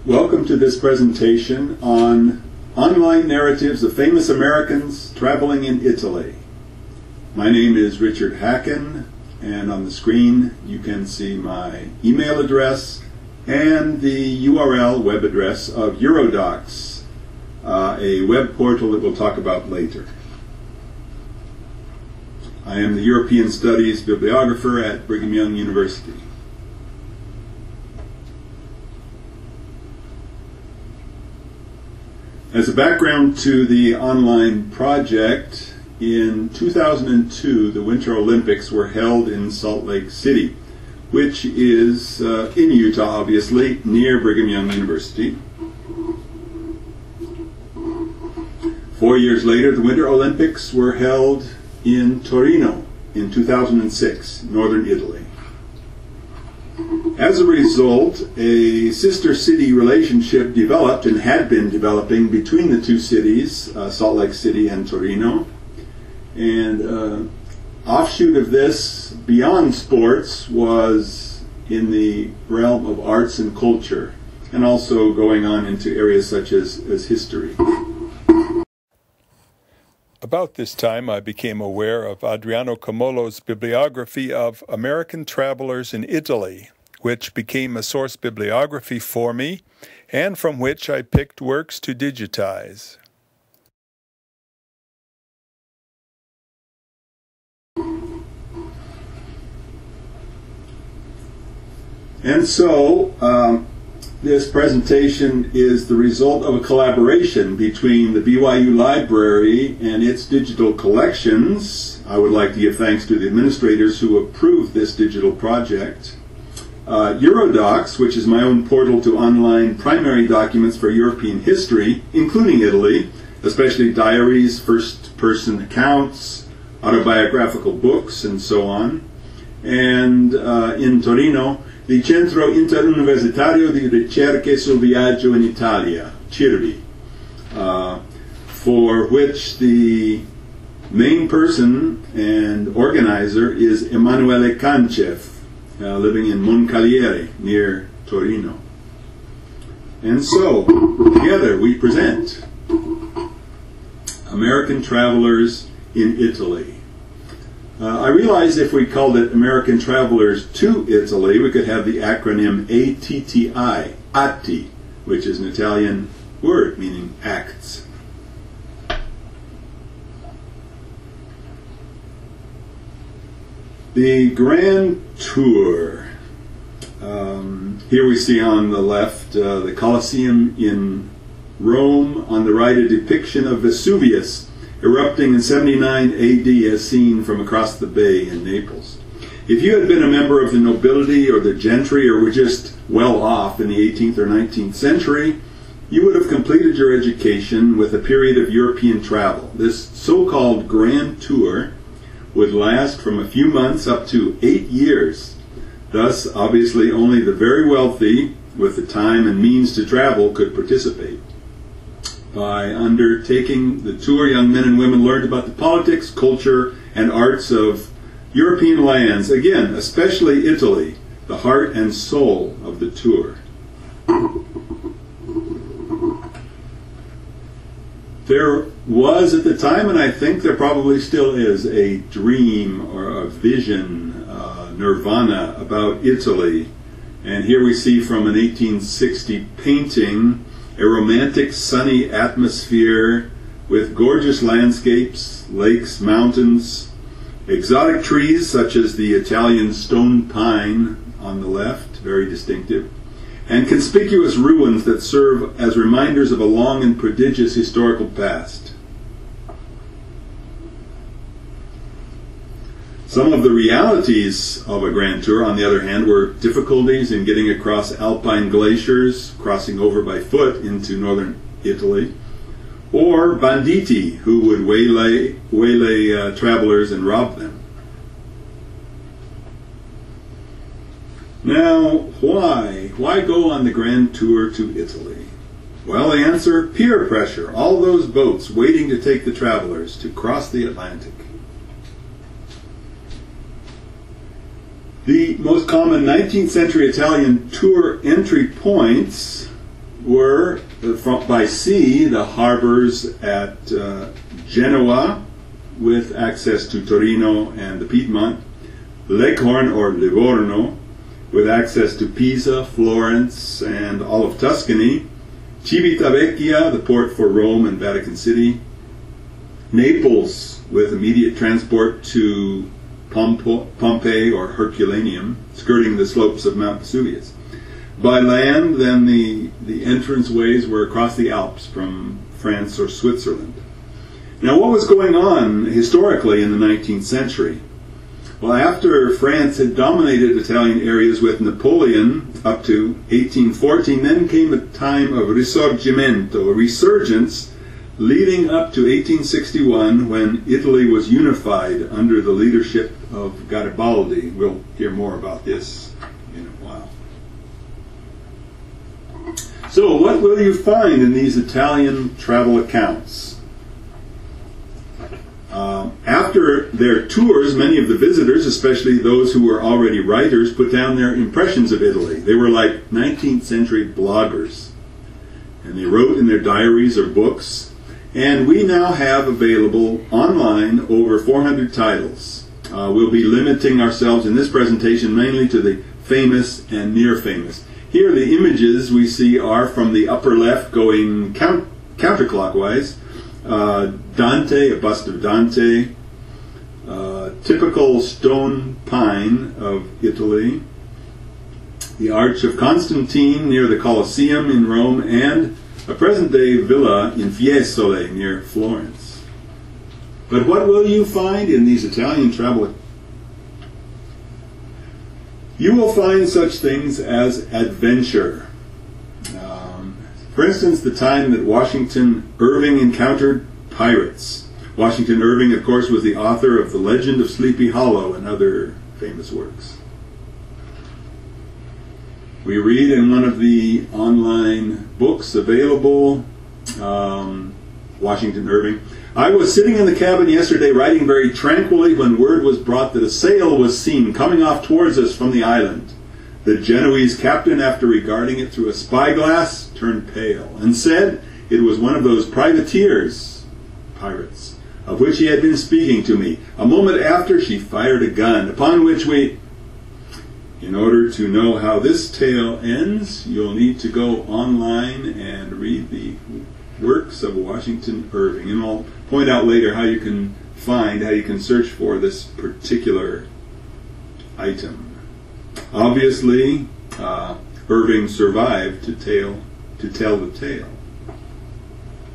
Welcome to this presentation on online narratives of famous Americans traveling in Italy. My name is Dick Hacken, and on the screen you can see my email address and the URL web address of Eurodocs, a web portal that we'll talk about later. I am the European Studies bibliographer at Brigham Young University. As a background to the online project, in 2002 the Winter Olympics were held in Salt Lake City, which is in Utah, obviously, near Brigham Young University. 4 years later, the Winter Olympics were held in Torino in 2006, northern Italy. As a result, a sister city relationship developed and had been developing between the two cities, Salt Lake City and Torino. And offshoot of this, beyond sports, was in the realm of arts and culture, and also going on into areas such as history. About this time, I became aware of Adriano Camolo's bibliography of American travelers in Italy, which became a source bibliography for me, and from which I picked works to digitize. And so, this presentation is the result of a collaboration between the BYU Library and its digital collections. I would like to give thanks to the administrators who approved this digital project. Eurodocs, which is my own portal to online primary documents for European history, including Italy, especially diaries, first-person accounts, autobiographical books, and so on. And in Torino, the Centro Interuniversitario di Ricerche sul Viaggio in Italia, CIRVI, for which the main person and organizer is Emanuele Cancev, living in Moncalieri, near Torino. And so, together we present American Travelers in Italy. I realized if we called it American Travelers to Italy, we could have the acronym ATTI, ATTI, which is an Italian word meaning acts. The Grand Tour. Here we see on the left the Colosseum in Rome, on the right a depiction of Vesuvius erupting in 79 AD as seen from across the bay in Naples. If you had been a member of the nobility or the gentry or were just well off in the 18th or 19th century, you would have completed your education with a period of European travel. This so-called Grand Tour would last from a few months up to 8 years. Thus, obviously, only the very wealthy with the time and means to travel could participate. By undertaking the tour, young men and women learned about the politics, culture, and arts of European lands, again, especially Italy, the heart and soul of the tour. There was at the time, and I think there probably still is, a dream or a vision, nirvana, about Italy. And here we see from an 1860 painting a romantic sunny atmosphere with gorgeous landscapes, lakes, mountains, exotic trees such as the Italian stone pine on the left, very distinctive, and conspicuous ruins that serve as reminders of a long and prodigious historical past. Some of the realities of a grand tour, on the other hand, were difficulties in getting across alpine glaciers, crossing over by foot into northern Italy, or banditti who would waylay travelers and rob them. Now, why? Why go on the grand tour to Italy? Well, the answer, peer pressure. All those boats waiting to take the travelers to cross the Atlantic. The most common 19th century Italian tour entry points were, by sea, the harbors at Genoa, with access to Torino and the Piedmont, Leghorn or Livorno, with access to Pisa, Florence, and all of Tuscany, Civitavecchia, the port for Rome and Vatican City, Naples, with immediate transport to Pompeii or Herculaneum, skirting the slopes of Mount Vesuvius. By land, then the entrance ways were across the Alps from France or Switzerland. Now, what was going on historically in the 19th century? Well, after France had dominated Italian areas with Napoleon up to 1814, then came a time of Risorgimento, a resurgence, leading up to 1861, when Italy was unified under the leadership of Garibaldi. We'll hear more about this in a while. So, what will you find in these Italian travel accounts? After their tours, many of the visitors, especially those who were already writers, put down their impressions of Italy. They were like 19th century bloggers. And they wrote in their diaries or books. And we now have available online over 400 titles. We'll be limiting ourselves in this presentation mainly to the famous and near famous. Here the images we see are from the upper left going counterclockwise. Dante, a bust of Dante, typical stone pine of Italy, the Arch of Constantine near the Colosseum in Rome, and a present-day villa in Fiesole near Florence. But what will you find in these Italian travel? You will find such things as adventure. For instance, the time that Washington Irving encountered pirates. Washington Irving, of course, was the author of The Legend of Sleepy Hollow and other famous works. We read in one of the online books available, Washington Irving, "I was sitting in the cabin yesterday writing very tranquilly when word was brought that a sail was seen coming off towards us from the island. The Genoese captain, after regarding it through a spyglass, turned pale and said it was one of those privateers, pirates, of which he had been speaking to me. A moment after, she fired a gun, upon which we..." In order to know how this tale ends, you'll need to go online and read the works of Washington Irving. And I'll point out later how you can search for this particular item. Obviously, Irving survived to tell the tale.